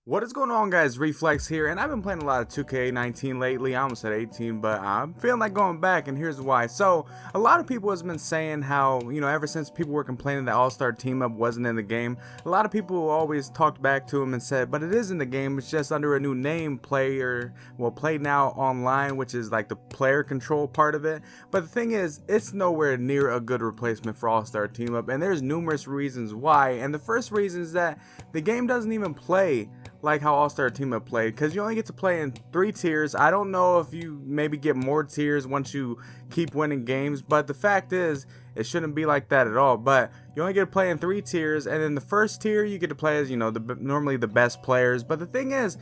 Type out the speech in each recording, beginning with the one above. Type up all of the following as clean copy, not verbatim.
What is going on, guys? Reflex here, and I've been playing a lot of 2K19 lately. I almost said 18, but I'm feeling like going back, and here's why. So, a lot of people has been saying how, ever since people were complaining that All-Star Team Up wasn't in the game, a lot of people always talked back to him and said, but it is in the game, it's just under a new name, Play Now Online, which is like the player control part of it. But the thing is, it's nowhere near a good replacement for All-Star Team Up, and there's numerous reasons why. And the first reason is that the game doesn't even play like how All-Star Team Up played, because you only get to play in 3 tiers. I don't know if you maybe get more tiers once you keep winning games, but the fact is it shouldn't be like that at all. But you only get to play in 3 tiers, and in the first tier you get to play as normally the best players. But the thing is,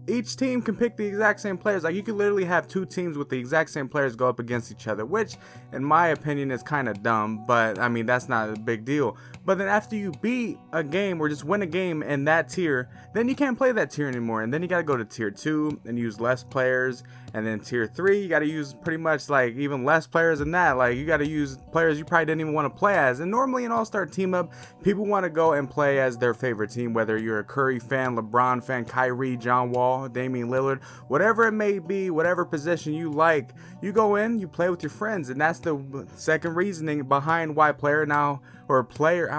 each team can pick the exact same players. Like, you could literally have 2 teams with the exact same players go up against each other, which in my opinion is kind of dumb, but I mean, that's not a big deal. But then after you beat a game or just win a game in that tier, then you can't play that tier anymore, and then you got to go to tier 2 and use less players, and then tier 3 you got to use pretty much like even less players than that. Like, you got to use players you probably didn't even want to play as. And normally in All-Star Team Up, people want to go and play as their favorite team, whether you're a Curry fan, LeBron fan, Kyrie, John Wall, Damian Lillard, whatever it may be, whatever position you like, you go in, you play with your friends. And that's the second reasoning behind why I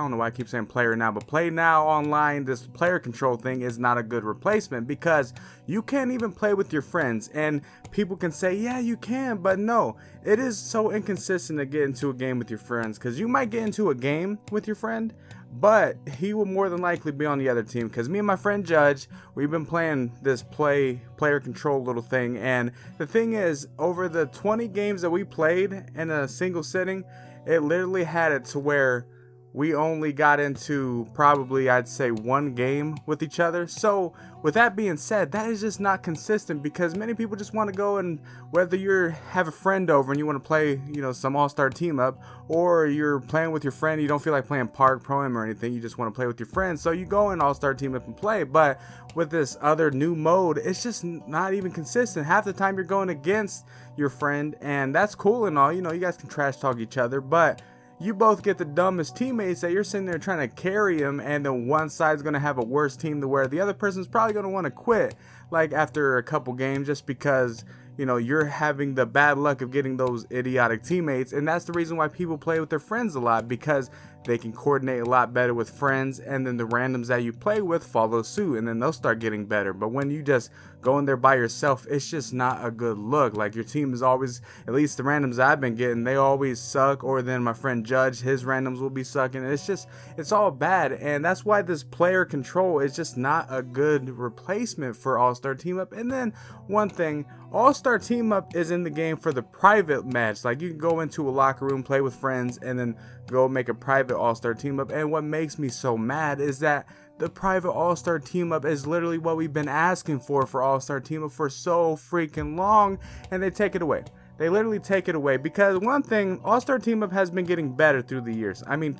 don't know why I keep saying player now, but Play Now Online, this player control thing is not a good replacement, because you can't even play with your friends. And people can say, yeah, you can, but no, it is so inconsistent to get into a game with your friends, because you might get into a game with your friend, but he will more than likely be on the other team. Because me and my friend Judge, we've been playing this player control little thing, and the thing is, over the 20 games that we played in a single sitting, it literally had it to where we only got into probably, I'd say, 1 game with each other. So with that being said, that is just not consistent, because many people just want to go, and whether you have a friend over and you want to play, some All-Star Team Up, or you're playing with your friend, you don't feel like playing Park Pro-Am or anything, you just want to play with your friends, so you go in All-Star Team Up and play. But with this other new mode, it's just not even consistent. Half the time you're going against your friend, and that's cool and all, you guys can trash talk each other, but you both get the dumbest teammates that you're sitting there trying to carry them, and then one side's going to have a worse team to where the other person's probably going to want to quit, like, after a couple games, just because you're having the bad luck of getting those idiotic teammates. And that's the reason why people play with their friends a lot, because they can coordinate a lot better with friends, and then the randoms that you play with follow suit, and then they'll start getting better. But when you just go in there by yourself, it's just not a good look. Like, your team is always, at least the randoms I've been getting, they always suck, or then my friend Judge, his randoms will be sucking. It's all bad, and that's why this player control is just not a good replacement for All-Star Team Up. And then one thing, All-Star Team Up is in the game for the private match. Like, you can go into a locker room, play with friends, and then go make a private All-Star Team Up. And what makes me so mad is that the private All-Star Team Up is literally what we've been asking for All-Star Team Up for so freaking long, and they take it away. They literally take it away, because one thing, All-Star Team Up has been getting better through the years. I mean,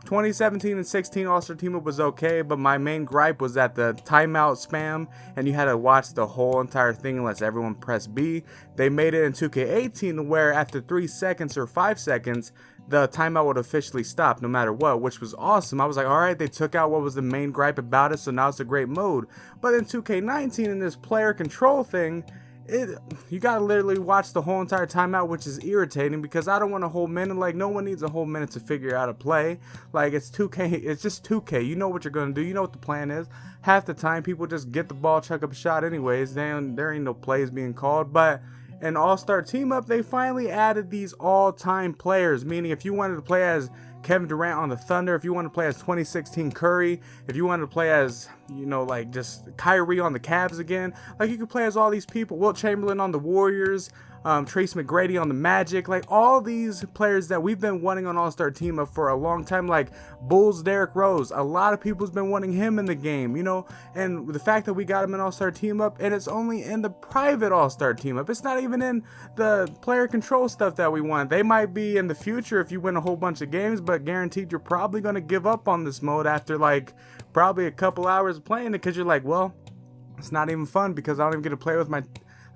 2017 and 16 All-Star Team Up was okay, but my main gripe was that the timeout spam, and you had to watch the whole entire thing unless everyone pressed B. They made it in 2K18 where after 3 seconds or 5 seconds, the timeout would officially stop no matter what, which was awesome. I was like, alright, they took out what was the main gripe about it, so now it's a great mode. But in 2K19, in this player control thing, you gotta literally watch the whole entire timeout, which is irritating, because I don't want a whole minute. Like, no one needs a whole minute to figure out how to play. Like, it's 2K, it's just 2K. You know what you're gonna do, you know what the plan is. Half the time people just get the ball, chuck up a shot anyways. There ain't no plays being called. But in All-Star Team Up, they finally added these all-time players, meaning if you wanted to play as Kevin Durant on the Thunder, if you want to play as 2016 Curry, if you wanted to play as, like just Kyrie on the Cavs again, like, you could play as all these people. Wilt Chamberlain on the Warriors, Trace McGrady on the Magic, like all these players that we've been wanting on All-Star Team Up for a long time, like Bulls Derrick Rose. A lot of people's been wanting him in the game, and the fact that we got him in All-Star Team Up, and it's only in the private All-Star Team Up. It's not even in the player control stuff that we want. They might be in the future if you win a whole bunch of games, but guaranteed you're probably going to give up on this mode after like probably a couple hours of playing it, because you're like, well, it's not even fun, because I don't even get to play with my,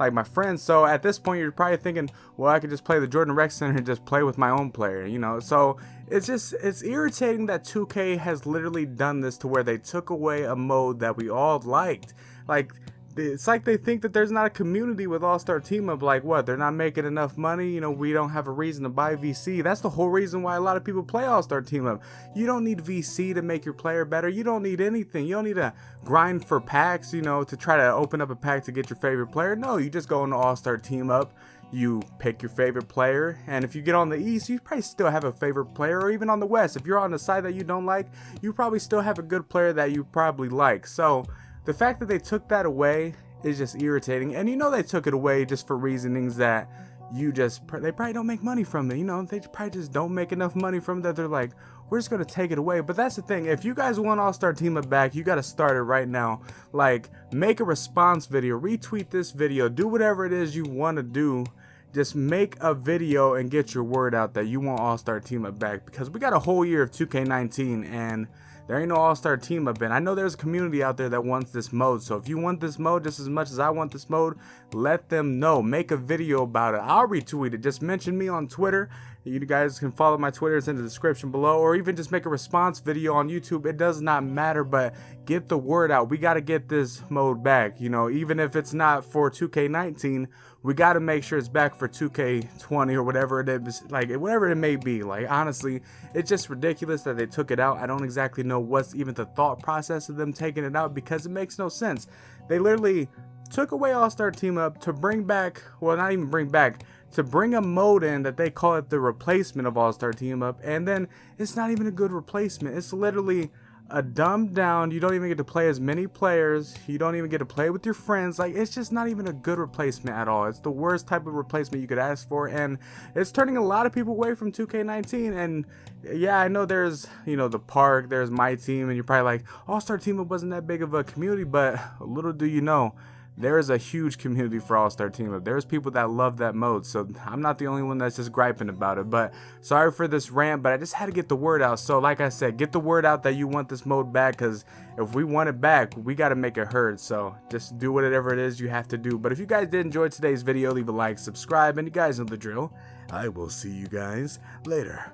like my friends. So at this point, you're probably thinking, well, I could just play the Jordan Rec Center and just play with my own player, you know? So it's irritating that 2K has literally done this to where they took away a mode that we all liked. Like, it's like they think that there's not a community with All-Star Team Up. Like, what, they're not making enough money, you know, we don't have a reason to buy VC. That's the whole reason why a lot of people play All-Star Team Up. You don't need VC to make your player better. You don't need anything. You don't need to grind for packs, you know, to try to open up a pack to get your favorite player. No, you just go into All-Star Team Up, you pick your favorite player, and if you get on the East, you probably still have a favorite player, or even on the West, if you're on the side that you don't like, you probably still have a good player that you probably like. So the fact that they took that away is just irritating, and you know they took it away just for reasonings that they probably don't make money from it. You know, they probably just don't make enough money from it that they're like, we're just gonna take it away. But that's the thing, if you guys want All-Star Team Up back, you gotta start it right now. Like, make a response video, retweet this video, do whatever it is you want to do. Just make a video and get your word out that you want All-Star Team Up back, because we got a whole year of 2K19 and there ain't no All-Star Team Up, and I know there's a community out there that wants this mode. So if you want this mode just as much as I want this mode, let them know. Make a video about it. I'll retweet it. Just mention me on Twitter. You guys can follow my Twitter, it's in the description below, or even just make a response video on YouTube. It does not matter, but get the word out. We got to get this mode back. You know, even if it's not for 2K19, we got to make sure it's back for 2K20 or whatever it is, like whatever it may be. Like, honestly, it's just ridiculous that they took it out. I don't exactly know what's even the thought process of them taking it out, because it makes no sense. They literally took away All-Star Team Up to bring back, well, not even bring back, to bring a mode in that they call it the replacement of All-Star Team Up, and then it's not even a good replacement. It's literally a dumbed down, you don't even get to play as many players, you don't even get to play with your friends. Like, it's just not even a good replacement at all. It's the worst type of replacement you could ask for, and it's turning a lot of people away from 2K19. And yeah, I know there's, you know, the park, there's my team, and you're probably like, All-Star Team Up wasn't that big of a community, but little do you know, there is a huge community for All-Star Team Up. There's people that love that mode, so I'm not the only one that's just griping about it. But sorry for this rant, but I just had to get the word out. So like I said, get the word out that you want this mode back, because if we want it back, we got to make it heard. So just do whatever it is you have to do. But if you guys did enjoy today's video, leave a like, subscribe, and you guys know the drill. I will see you guys later.